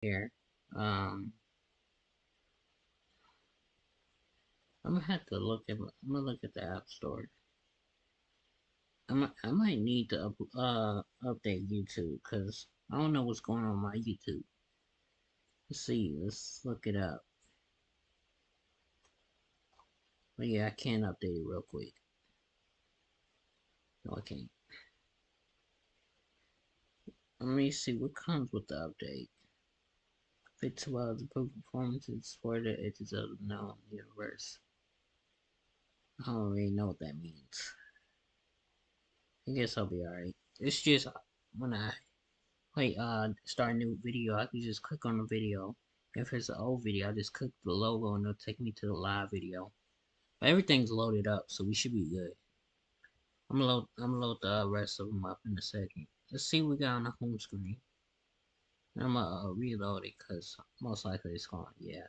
here. Um, I'm gonna have to look at. I'm gonna look at the App Store. I might need to update YouTube because I don't know what's going on my YouTube. Let's see. Let's look it up. But yeah, I can update it real quick. No, I can't. Let me see what comes with the update. Fit to the performances for the edges of the known universe. I don't really know what that means. I guess I'll be alright. It's just when I start a new video, I can just click on the video. If it's an old video, I just click the logo and it'll take me to the live video. But everything's loaded up, so we should be good. I'm gonna load the rest of them up in a second. Let's see what we got on the home screen. I'm gonna reload it because most likely it's gonna, yeah.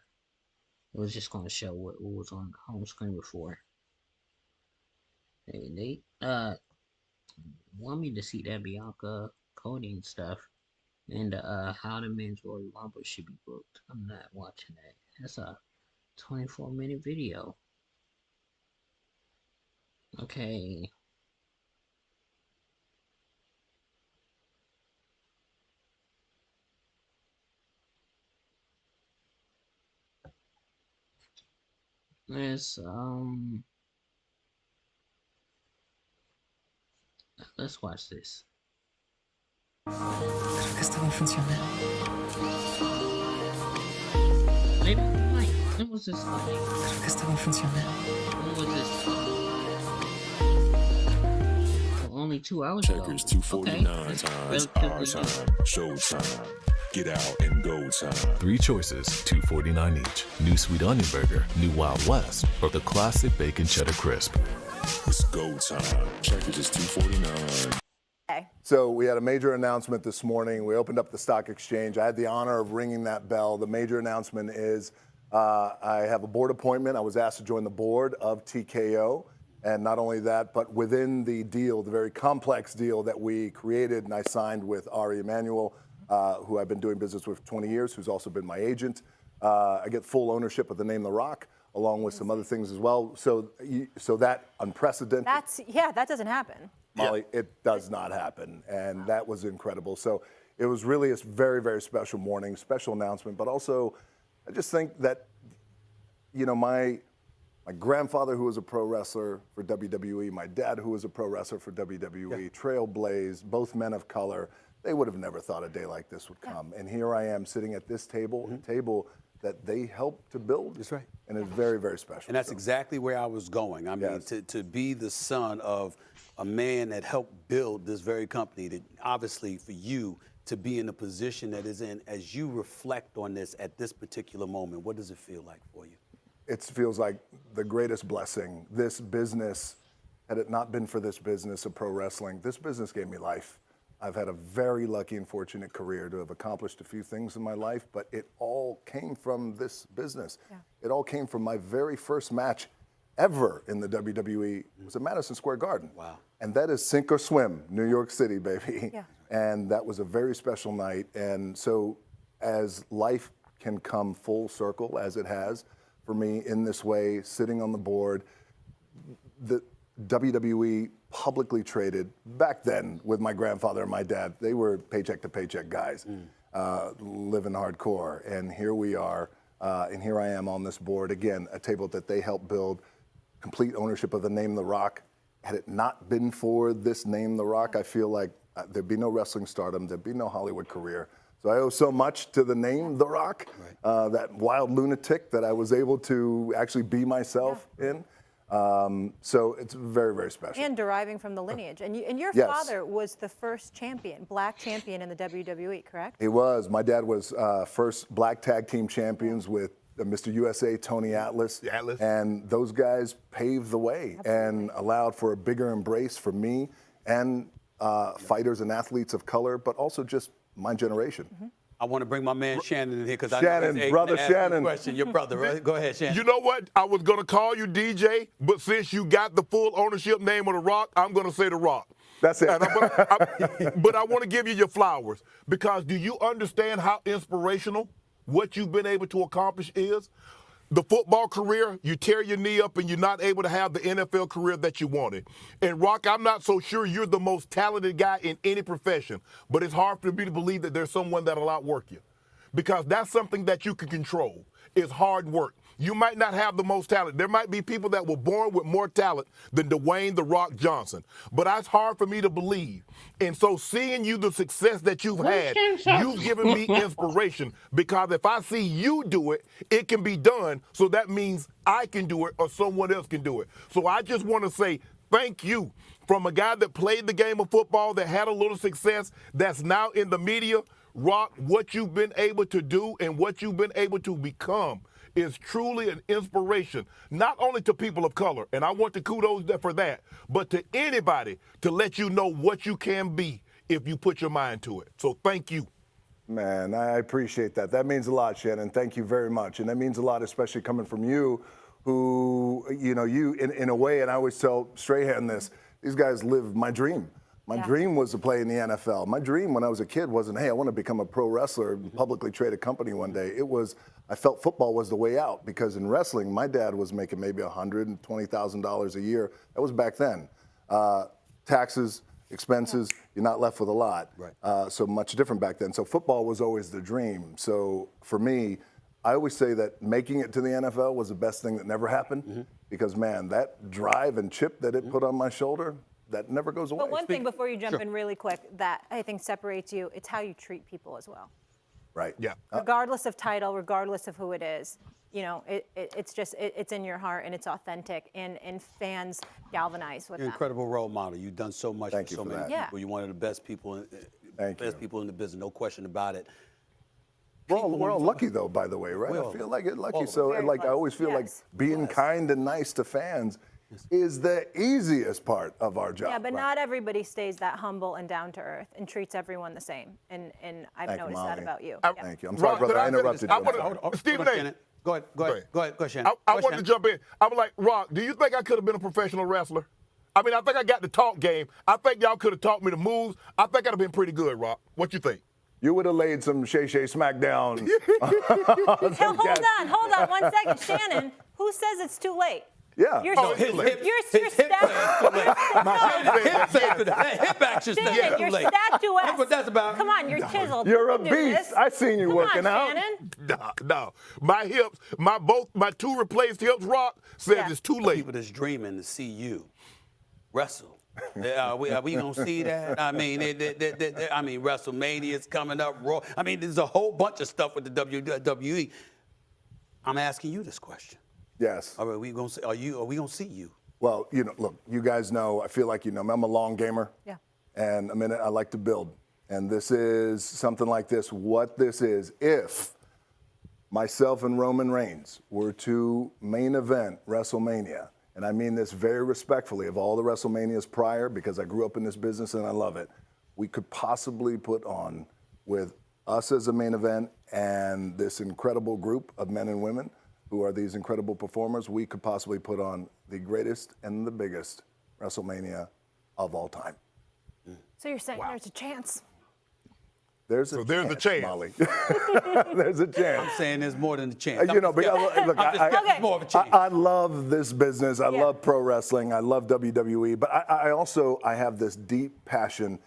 It was just gonna show what was on the home screen before. They want me to see that Bianca coding stuff and how the men's Royal Rumble should be booked. I'm not watching that. That's a 24-minute video. Okay. Let's watch this. Creo que esto va a funcionar. Maybe like when was this like? Creo que esto va a funcionar. When was this? Only 2 hours ago. Checkers 249 Okay. times our time, show time, get out and go time. 3 choices, $2.49 each. New sweet onion burger, new Wild West, or the classic bacon cheddar crisp. It's go time. Checkers is 249. So we had a major announcement this morning. We opened up the stock exchange. I had the honor of ringing that bell. The major announcement is I have a board appointment. I was asked to join the board of TKO. And not only that, but within the deal, the very complex deal that we created and I signed with Ari Emanuel, who I've been doing business with for 20 years, who's also been my agent. I get full ownership of the name The Rock, along with some other things as well. So that unprecedented. That doesn't happen. Molly, it does not happen, and that was incredible. So it was really a very, very special morning, special announcement, but also I just think that, you know, my grandfather, who was a pro wrestler for WWE, my dad, who was a pro wrestler for WWE, Trailblaze, both men of color, they would have never thought a day like this would come. And here I am sitting at this table, a table that they helped to build. That's right. And it's very, very special. And that's exactly where I was going. I mean, to be the son of a man that helped build this very company, that obviously for you to be in the position that is in, as you reflect on this at this particular moment, what does it feel like for you? It feels like the greatest blessing. This business, had it not been for this business of pro wrestling, this business gave me life. I've had a very lucky and fortunate career to have accomplished a few things in my life, but it all came from this business. Yeah. It all came from my very first match ever in the WWE. It was at Madison Square Garden. Wow. And that is sink or swim, New York City, baby. Yeah. And that was a very special night. And so as life can come full circle, as it has for me in this way, sitting on the board, the WWE publicly traded back then with my grandfather and my dad. They were paycheck to paycheck guys, living hardcore. And here we are, and here I am on this board again, a table that they helped build, complete ownership of the name The Rock. Had it not been for this name The Rock, I feel like there'd be no wrestling stardom, there'd be no Hollywood career. So I owe so much to the name The Rock, that wild lunatic that I was able to actually be myself in. So it's very, very special. And deriving from the lineage. And your Yes. father was the first champion, black champion in the WWE, correct? He was. My dad was first black tag team champions with Mr. USA, Tony Atlas. And those guys paved the way and allowed for a bigger embrace for me and fighters and athletes of color, but also just my generation. I want to bring my man Shannon in here because Shannon, brother Shannon. Question. Your brother, right? Go ahead, Shannon. You know what? I was going to call you DJ, but since you got the full ownership name of The Rock, I'm going to say The Rock. That's it. But I want to give you your flowers, because do you understand how inspirational what you've been able to accomplish is? The football career, you tear your knee up and you're not able to have the NFL career that you wanted. And Rock, I'm not so sure you're the most talented guy in any profession, but it's hard for me to believe that there's someone that'll outwork you, because that's something that you can control. It's hard work. You might not have the most talent. There might be people that were born with more talent than Dwayne "The Rock" Johnson, but that's hard for me to believe. And so seeing you, the success that you've had, you've given me inspiration, because if I see you do it, it can be done. So that means I can do it or someone else can do it. So I just want to say thank you, from a guy that played the game of football, that had a little success, that's now in the media. Rock, what you've been able to do and what you've been able to become is truly an inspiration, not only to people of color, and I want to kudos for that, but to anybody, to let you know what you can be if you put your mind to it. So thank you. Man, I appreciate that. That means a lot, Shannon. Thank you very much. And that means a lot, especially coming from you, who, you in a way, and I always tell Strahan this, these guys live my dream. My dream was to play in the NFL. My dream when I was a kid wasn't, hey, I want to become a pro wrestler and publicly trade a company one day. It was, I felt football was the way out, because in wrestling, my dad was making maybe $120,000 a year. That was back then. Taxes, expenses, you're not left with a lot. Right. So much different back then. So football was always the dream. So for me, I always say that making it to the NFL was the best thing that never happened, because, man, that drive and chip that it put on my shoulder, that never goes away. But one thing before you jump in really quick that I think separates you, it's how you treat people as well. Right. Yeah. Regardless of title, regardless of who it is, it's in your heart and it's authentic, and fans galvanize with You're an that. incredible role model. You've done so much Thank for you so for many that. people. You're one of the best people, people in the business, no question about it. We're all lucky, though, by the way, right? I feel like it lucky. So, Very like, I always feel like Yes. being kind and nice to fans is the easiest part of our job. Yeah, but not everybody stays that humble and down to earth and treats everyone the same. And I've Thank you, noticed that Molly. about you. Thank you. I'm sorry, Rock, brother. could I I- interrupted you. I I'm wanna- sorry. Stephen A. Go ahead, Shannon. I wanted to jump in. I was like, Rock, do you think I could have been a professional wrestler? I mean, I think I got the talk game. I think y'all could have taught me the moves. I think I'd have been pretty good, Rock. What you think? You would have laid some Shay Smackdown. Hold on 1 second. Shannon, who says it's too late? Yeah. You're, Oh, you're hip action stuff. Shannon, you're statuesque. That's what that's about. Come on, you're chiseled. You're a You can do beast. this. I seen you Come working on, out. Shannon. No. My hips, my two replaced hips, Rock, says Yeah. it's too late. People that's dreaming to see you wrestle. Are we gonna see that? I mean, WrestleMania's coming up. Raw. I mean, there's a whole bunch of stuff with the WWE. I'm asking you this question. Yes. Are we gonna see? Are we gonna see you? Well, look, you guys know, I feel like you know me. I'm a long gamer. Yeah. And I like to build. And this is something like this. What this is, if myself and Roman Reigns were to main event WrestleMania, and I mean this very respectfully, of all the WrestleManias prior, because I grew up in this business and I love it, we could possibly put on, with us as a main event and this incredible group of men and women who are these incredible performers, we could possibly put on the greatest and the biggest WrestleMania of all time. So you're saying there's a chance? There's a chance, Molly. There's a chance. I'm saying there's more than a chance. Look, There's more of a chance. I love this business. I love pro wrestling. I love WWE. But I also have this deep passion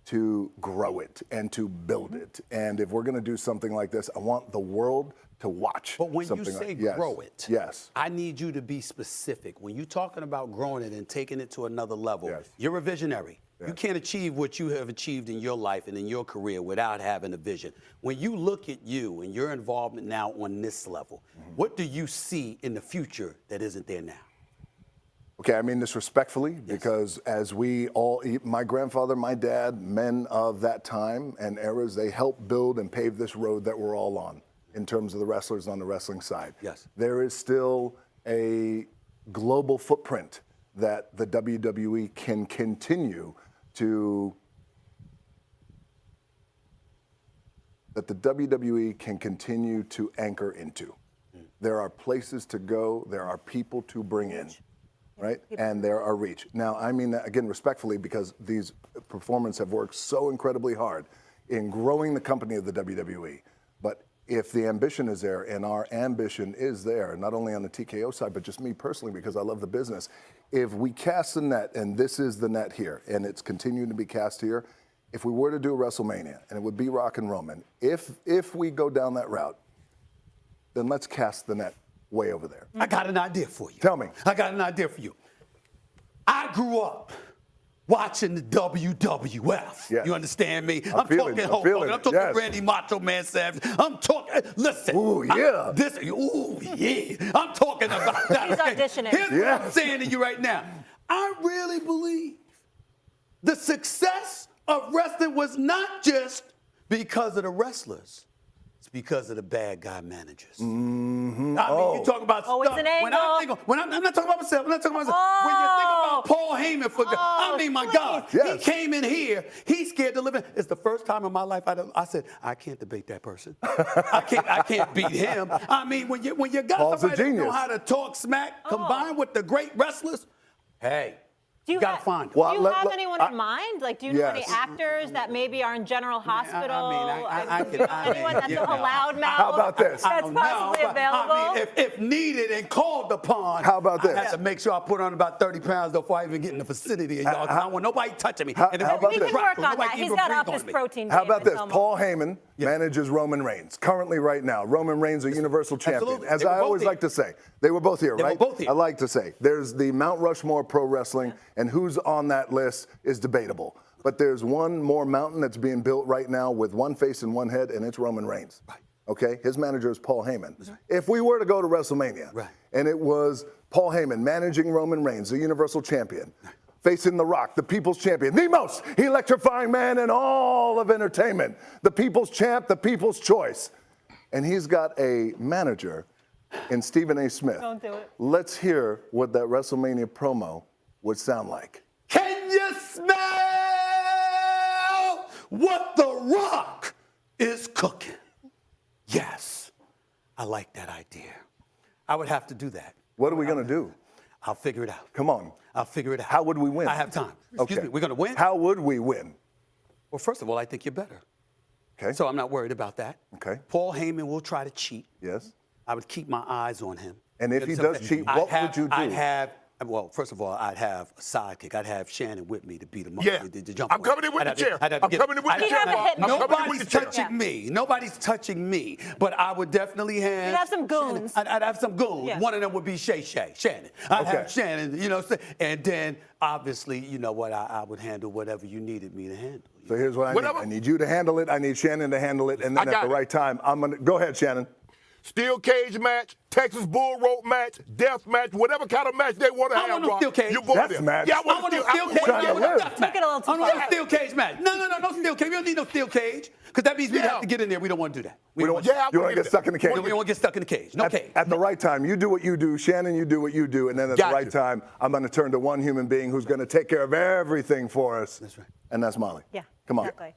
to grow it and to build it. And if we're going to do something like this, I want the world to watch. But when you something say like, grow it, yes, I need you to be specific. When you're talking about growing it and taking it to another level, yes, you're a visionary. yes. You can't achieve what you have achieved in your life and in your career without having a vision. When you look at you and your involvement now on this level, what do you see in the future that isn't there now? Okay, I mean this respectfully, because as we all, my grandfather, my dad, men of that time and eras, they helped build and pave this road that we're all on in terms of the wrestlers on the wrestling side. Yes. There is still a global footprint that the WWE can continue to, anchor into. There are places to go, there are people to bring in. right? And they're our reach. Now, I mean that, again, respectfully, because these performers have worked so incredibly hard in growing the company of the WWE. But if the ambition is there, and our ambition is there, not only on the TKO side, but just me personally, because I love the business, if we cast the net, and this is the net here, and it's continuing to be cast here, if we were to do a WrestleMania, and it would be Rock and Roman, if we go down that route, then let's cast the net way over there. I got an idea for you. Tell me. I got an idea for you. I grew up watching the WWF. Yes. You understand me? I'm feeling talking it. Hulk I'm feeling Hogan. I'm it. talking Yes. Randy Macho Man Savage. I'm talking, listen. Ooh, yeah. Ooh, yeah. I'm talking about that. He's auditioning. Here's what I'm Yes. saying to you right now. I really believe the success of wrestling was not just because of the wrestlers. It's because of the bad guy managers. Mm-hmm. I mean, you talk about Oh, stuff. it's an When I angle. think I'm not talking about myself. I'm not talking about myself. When you think about Paul Heyman, I mean, my God, Yes. he came in here. He's scared to live in. It's the first time in my life I said I can't debate that person. I can't beat him. I mean, when you got Paul's a somebody that know genius. how to talk smack combined with the great wrestlers, hey, Do you gotta find them. Well, do you let- have let- anyone in mind? Like, do you know any Yes. actors that maybe are in General Hospital? I Do you know anyone that's a loudmouth? How about this? That's don't know, possibly but, available. I mean, if needed and called upon, How about this? I have to make sure I put on about 30 pounds before I even get in the vicinity of y'all. 'Cause I don't want nobody touching me. How if about nobody we can this? work drops, on nobody that. can He's even got breathe up on his me. protein. How about game. this? It's Paul Heyman manages Roman Reigns currently right now. Roman Reigns, a Universal Champion. Absolutely. As They were I both always here. like to say, they were both here, They were right? both here. I like to say, there's the Mount Rushmore pro wrestling, and who's on that list is debatable. But there's one more mountain that's being built right now with one face and one head, and it's Roman Reigns. Right. Okay, his manager is Paul Heyman. If we were to go to WrestleMania, Right. and it was Paul Heyman managing Roman Reigns, the Universal Champion, facing The Rock, the People's Champion, the most electrifying man in all of entertainment, the People's Champ, the People's Choice, and he's got a manager in Stephen A. Smith. Don't do it. Let's hear what that WrestleMania promo would sound like. Can you smell what The Rock is cooking? Yes, I like that idea. I would have to do that. What are we going to do? I'll figure it out. Come on. I'll figure it out. How would we win? I have time. Excuse me, we're going to win? How would we win? Well, first of all, I think you're better. Okay. So I'm not worried about that. Okay. Paul Heyman will try to cheat. Yes. I would keep my eyes on him. And if he does cheat, I'd what have- would you do? I'd have, well, first of all, I'd have a sidekick. I'd have Shannon with me to beat him up. Yeah. To jump I'm on. coming in with I'd the have to- chair. I'd have to I'm get- coming in with I'd the have chair. to- He'd have a hitman. I'm coming in with Nobody's the chair. touching me. Nobody's touching me. But I would definitely have. You'd have some goons. I'd have some goons. Yeah. One of them would be Shannon. I'd Okay. have Shannon, you know, and then obviously, you know what, I would handle whatever you needed me to handle. So here's what I need. Whatever. I need you to handle it. I need Shannon to handle it. And I then at got the it. right time, I'm going to go ahead, Shannon. Steel cage match, Texas bull rope match, death match, whatever kind of match they want to I have. want no Rock, steel cage. you go Death there. match? Yeah, I want a steel cage. trying to I want a live. death match. Took it a little too I want far. a steel cage match. No steel cage. We don't need no steel cage. Because that means we Yeah. have to get in there. We don't want to do that. We don't, Yeah, I you wanna want to get get stuck in the cage. We don't want to get stuck in the cage. No cage. At the right time, you do what you do. Shannon, you do what you do. And then at Got the right you. time, I'm going to turn to one human being who's going to take care of everything for us. That's right. And that's Molly. Yeah. Come on. Exactly.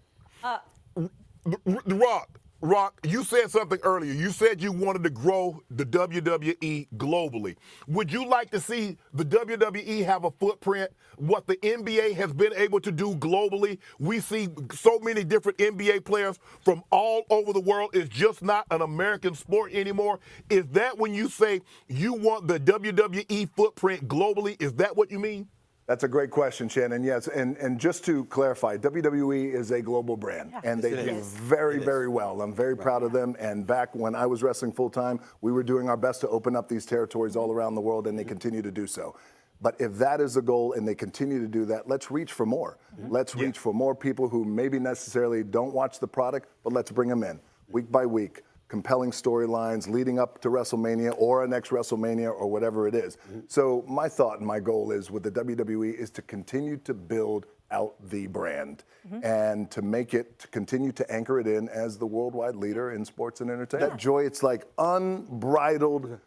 Rock, you said something earlier. You said you wanted to grow the WWE globally. Would you like to see the WWE have a footprint, what the NBA has been able to do globally? We see so many different NBA players from all over the world. It's just not an American sport anymore. Is that when you say you want the WWE footprint globally? Is that what you mean? That's a great question, Shannon. Yes, and just to clarify, WWE is a global brand, and they do very, very well. I'm very proud of them. And back when I was wrestling full time, we were doing our best to open up these territories all around the world, and they continue to do so. But if that is the goal and they continue to do that, let's reach for more. Let's reach for more people who maybe necessarily don't watch the product, but let's bring them in week by week. Compelling storylines leading up to WrestleMania or a next WrestleMania or whatever it is. So my thought and my goal is with the WWE is to continue to build out the brand and to make it, to continue to anchor it in as the worldwide leader in sports and entertainment. That joy, it's like unbridled,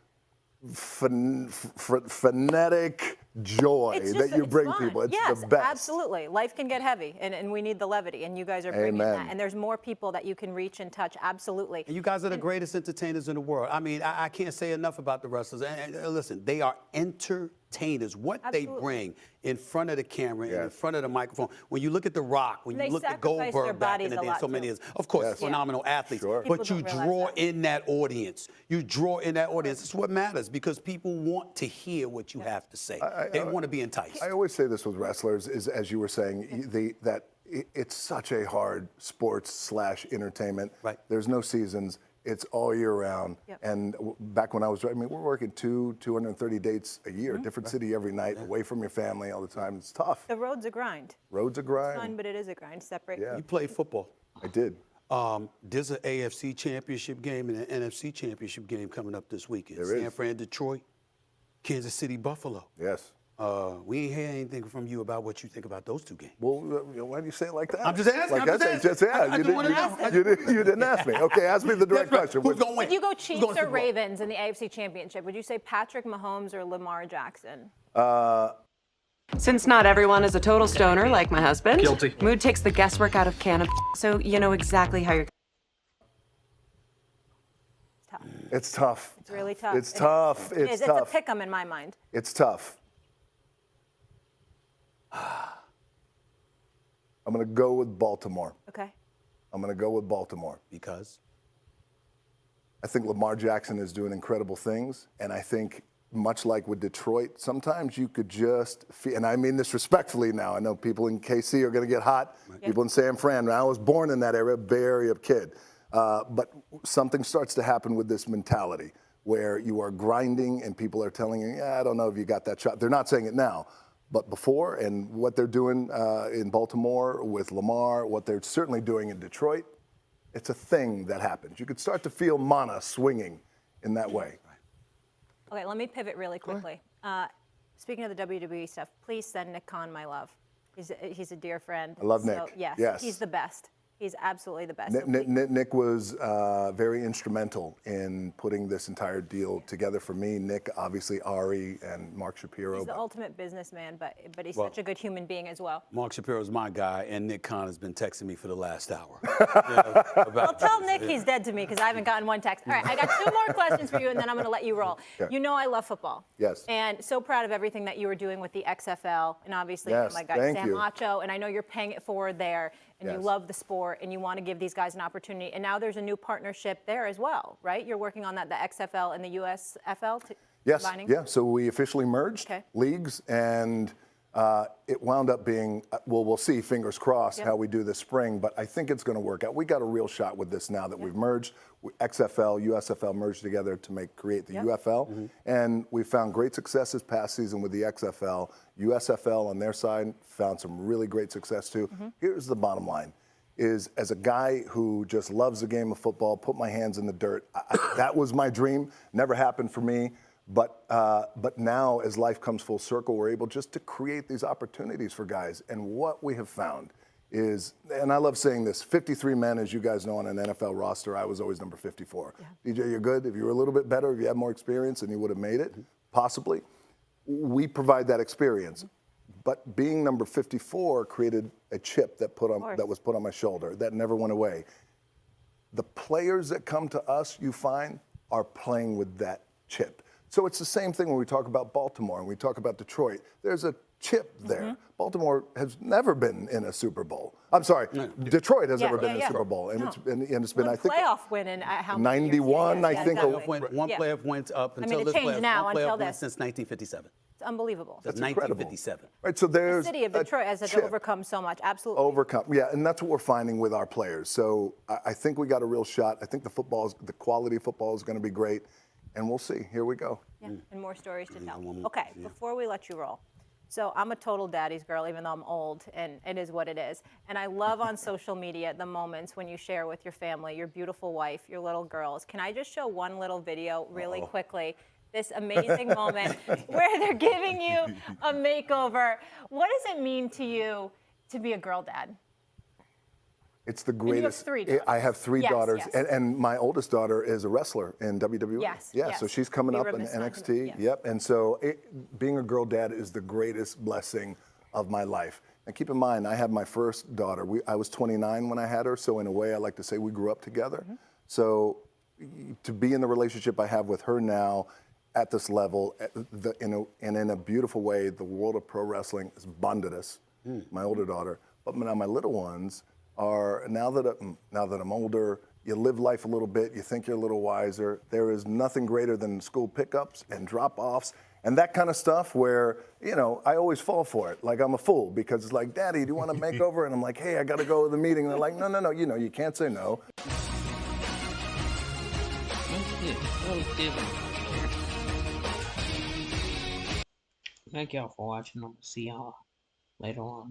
phonetic joy It's that you it's bring fun. people. It's yes, the best. absolutely. Life can get heavy, and we need the levity, and you guys are bringing Amen. that. And there's more people that you can reach and touch, absolutely. And you guys are the greatest entertainers in the world. I mean, I can't say enough about the wrestlers. And listen, they are entertainers. entertainers, what they Absolutely. bring in front of the camera and in Yes. front of the microphone. When you look at The Rock, when They you look at sacrifice their Goldberg back in bodies the a day, lot, so many too. is, of course, Yes. phenomenal athletes. Sure. People But you don't realize draw that. in that audience. You draw in that audience. It's what matters because people want to hear what you have to say. They want to be enticed. I always say this with wrestlers is, as you were saying, it's such a hard sports / entertainment. Right. There's no seasons. It's all year round. Yep. And back when I was, we're working 230 dates a year, different city every night, away from your family all the time. It's tough. The road's a grind. Road's a Fun, grind. but it is a grind. Separate. Yeah. You play football. I did. There's an AFC championship game and an NFC championship game coming up this weekend. There is. San Fran, Detroit, Kansas City, Buffalo. Yes. We ain't hear anything from you about what you think about those two games. Well, why do you say it like that? I'm just asking, Like I'm that? just asking. I you just wanna know. you didn't ask me. Okay, ask me the direct question. Who's going to win? Would you go Who's Chiefs going to or Super Bowl? Ravens in the AFC Championship? Would you say Patrick Mahomes or Lamar Jackson? Since not everyone is a total stoner like my husband, Mood takes the guesswork out of cannabis, so you know exactly how you're. It's tough. It's tough. It's really tough. It's tough. It is. It's It's a tough. pick 'em in my mind. It's tough. I'm going to go with Baltimore. Okay. I'm going to go with Baltimore. Because I think Lamar Jackson is doing incredible things, and I think much like with Detroit, sometimes you could just feel, and I mean this respectfully now, I know people in KC are going to get hot, people in San Fran. I was born in that area, Bay Area kid. But something starts to happen with this mentality where you are grinding and people are telling you, yeah, I don't know if you got that shot. They're not saying it now, but before, and what they're doing in Baltimore with Lamar, what they're certainly doing in Detroit, it's a thing that happens. You could start to feel mana swinging in that way. Okay, let me pivot really quickly. Speaking of the WWE stuff, please send Nick Khan my love. He's a dear friend. I love So, Nick. Yes, he's the best. He's absolutely the best. So Nick was very instrumental in putting this entire deal together for me. Nick, obviously, Ari and Mark Shapiro. he's the ultimate businessman, but he's such a good human being as well. Mark Shapiro's my guy, and Nick Khan has been texting me for the last hour. Well, tell Nick he's dead to me because I haven't gotten one text. All right, I got two more questions for you, and then I'm going to let you roll. Okay. You know I love football. Yes. And so proud of everything that you were doing with the XFL, and obviously Yes, my guy thank Sam you. Macho, and I know you're paying it forward there, and you Yes. love the sport, and you want to give these guys an opportunity. And now there's a new partnership there as well, right? You're working on that, the XFL and the USFL. Yes, combining? yeah. So we officially merged Okay. leagues, and it wound up being, well, we'll see, fingers crossed, Yep. how we do this spring, but I think it's going to work out. We got a real shot with this now that we've merged. XFL, USFL merged together to create the Yep. UFL, and we found great success this past season with the XFL. USFL on their side found some really great success too. Here's the bottom line. Is as a guy who just loves the game of football, put my hands in the dirt. That was my dream. Never happened for me. But now, as life comes full circle, we're able just to create these opportunities for guys. And what we have found is, and I love saying this, 53 men, as you guys know, on an NFL roster. I was always number 54. DJ, you're good. If you were a little bit better, if you had more experience, then you would have made it, possibly. We provide that experience. But being number 54 created a chip that was put on my shoulder that never went away. The players that come to us, you find, are playing with that chip. So it's the same thing when we talk about Baltimore and we talk about Detroit. There's a chip there. Baltimore has never been in a Super Bowl. I'm sorry, Detroit has never been in a Super Bowl, and it's been, One I think, playoff win in how many years? 91, Yeah, I think. exactly. One playoff went up I until mean, it this changed playoff. now One until playoff went this. since 1957. It's unbelievable. That's incredible. 1957. Right, so The there's city of a Detroit has had to chip. overcome so much. Absolutely. Overcome, yeah, and that's what we're finding with our players. So I think we got a real shot. I think the quality of football is going to be great, and we'll see. Here we go. Yeah, and more stories to tell. one more. Okay, before we let you roll. So I'm a total daddy's girl, even though I'm old, and it is what it is. And I love on social media the moments when you share with your family, your beautiful wife, your little girls. Can I just show one little video really quickly? This amazing moment where they're giving you a makeover. What does it mean to you to be a girl dad? It's the you have greatest. three daughters. I have three Yes, daughters, yes. And my oldest daughter is a wrestler in WWE. Yes, Yeah, yes. so she's coming You up were in Miss Montana, NXT. yes. Yep. And so being a girl dad is the greatest blessing of my life. And keep in mind, I had my first daughter. I was 29 when I had her, so in a way, I like to say we grew up together. So to be in the relationship I have with her now, at this level, and in a beautiful way, the world of pro wrestling has bonded us. My older daughter, but now my little ones are now that I'm older. You live life a little bit. You think you're a little wiser. There is nothing greater than school pickups and drop-offs and that kind of stuff where, I always fall for it. Like I'm a fool because it's like, Daddy, do you want a makeover? And I'm like, hey, I got to go to the meeting. And they're like, no, you can't say no. Thank y'all for watching. I'm gonna see y'all later on.